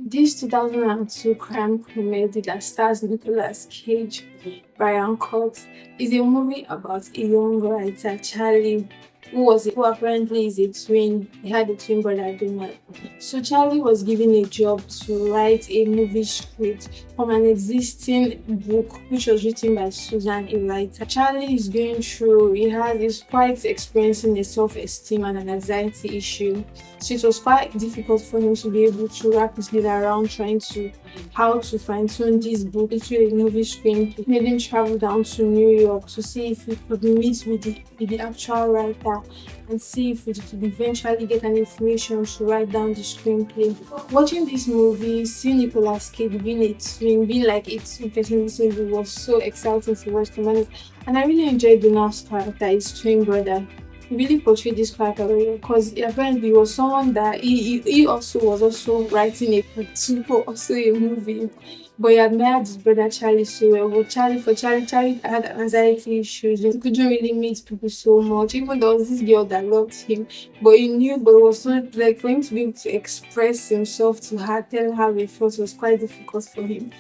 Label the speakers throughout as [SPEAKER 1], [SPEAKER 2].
[SPEAKER 1] This 2002 crime comedy that stars Nicolas Cage, Brian Cox, is a movie about a young writer, Charlie, who apparently is a twin. He had a twin brother, Donald. So Charlie was given a job to write a movie script from an existing book which was written by Susan, a writer. Charlie is going through, is quite experiencing a self-esteem and an anxiety issue. So it was quite difficult for him to be able to wrap his head around trying to how to fine-tune this book into a movie screen. It made him travel down to New York to see if he could meet with the actual writer and see if we could eventually get an information to write down the screenplay. Watching this movie, seeing Nicolas Cage being a twin, being like a two-person in this movie was so exciting to watch, to be honest. And I really enjoyed Donald's character, his twin brother. He really portrayed this character very well because apparently he was someone that he also was also writing a book too, also a movie. But he admired his brother Charlie so well. But Charlie had anxiety issues. He couldn't really meet people so much. Even there was this girl that loved him, but he knew, but it was so like for him to be able to express himself to her, tell her how he felt was quite difficult for him.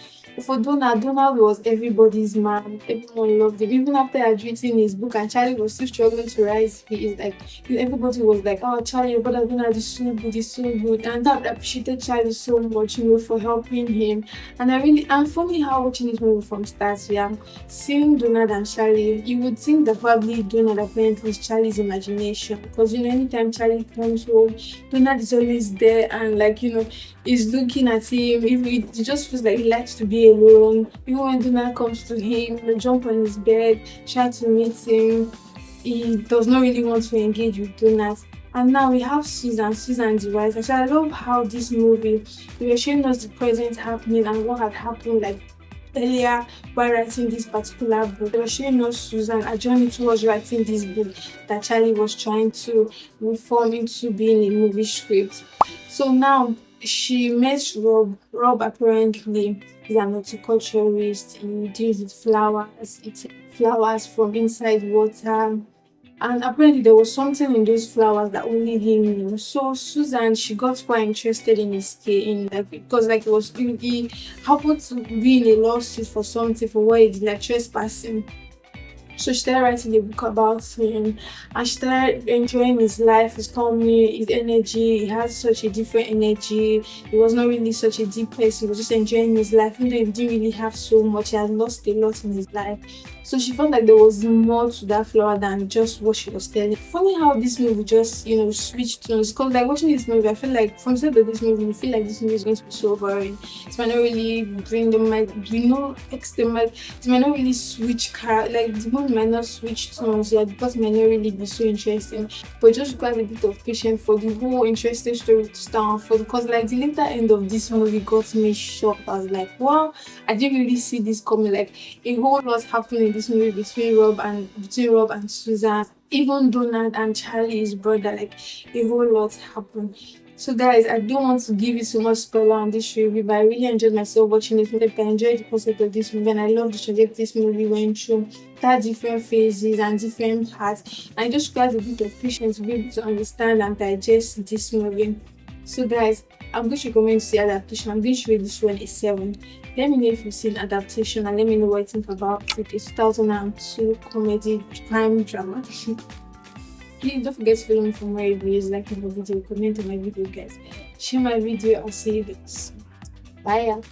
[SPEAKER 1] For Donald was everybody's man. Everyone loved him. Even after I had written his book and Charlie was still struggling to write, everybody was like, "Oh, Charlie, your brother Donald is so good, he's so good." And that appreciated Charlie so much, for helping him. And funny how watching this movie from start to young, seeing Donald and Charlie, you would think that probably Donald apparently is Charlie's imagination. Because anytime Charlie comes home, Donald is always there and is looking at him. It just feels like he likes to be alone. Even when Donald comes to him, jump on his bed, try to meet him. He does not really want to engage with Donald. And now we have Susan the writer. So I love how this movie, they were showing us the present happening and what had happened earlier while writing this particular book. They were showing us Susan, a journey towards writing this book that Charlie was trying to reform into being a movie script. So now she met Rob. Rob apparently is an horticulturist. He deals with flowers. It's flowers from inside water. And apparently there was something in those flowers that only he knew. So Susan, she got quite interested in his case, because he happened to be in a lawsuit for something for what he did, like trespassing. So she started writing a book about him and she started enjoying his life, his company, his energy. He had such a different energy. He was not really such a deep person. He was just enjoying his life. Even though he didn't really have so much, he had lost a lot in his life. So she felt like there was more to that flower than just what she was telling. Funny how this movie just, switched tones. Because watching this movie, I feel like from the start of this movie, you feel like this movie is going to be so boring. It might not really bring them like, it might not really switch the movie might not switch tones yet because it might not really be so interesting. But it just requires a bit of patience for the whole interesting story to start off. Because the later end of this movie got me shocked. I was like, wow, I didn't really see this coming. Like a whole lot happening in this movie between Rob and Susan. Even Donald and Charlie, his brother, a whole lot happened. So guys, I don't want to give you so much spoiler on this review, but I really enjoyed myself watching this movie. I enjoyed the concept of this movie and I love the trajectory this movie went through. That different phases and different parts. And it just requires a bit of patience to be able to understand and digest this movie. So guys, I'm going to recommend to see Adaptation. I'm going to rate this one a 7. Let me know if you've seen Adaptation and let me know what you think about it. It's 2002 comedy crime drama. Please don't forget to follow me for more reviews, like my video, comment on my video guys. Share my video, I'll see you guys. Bye.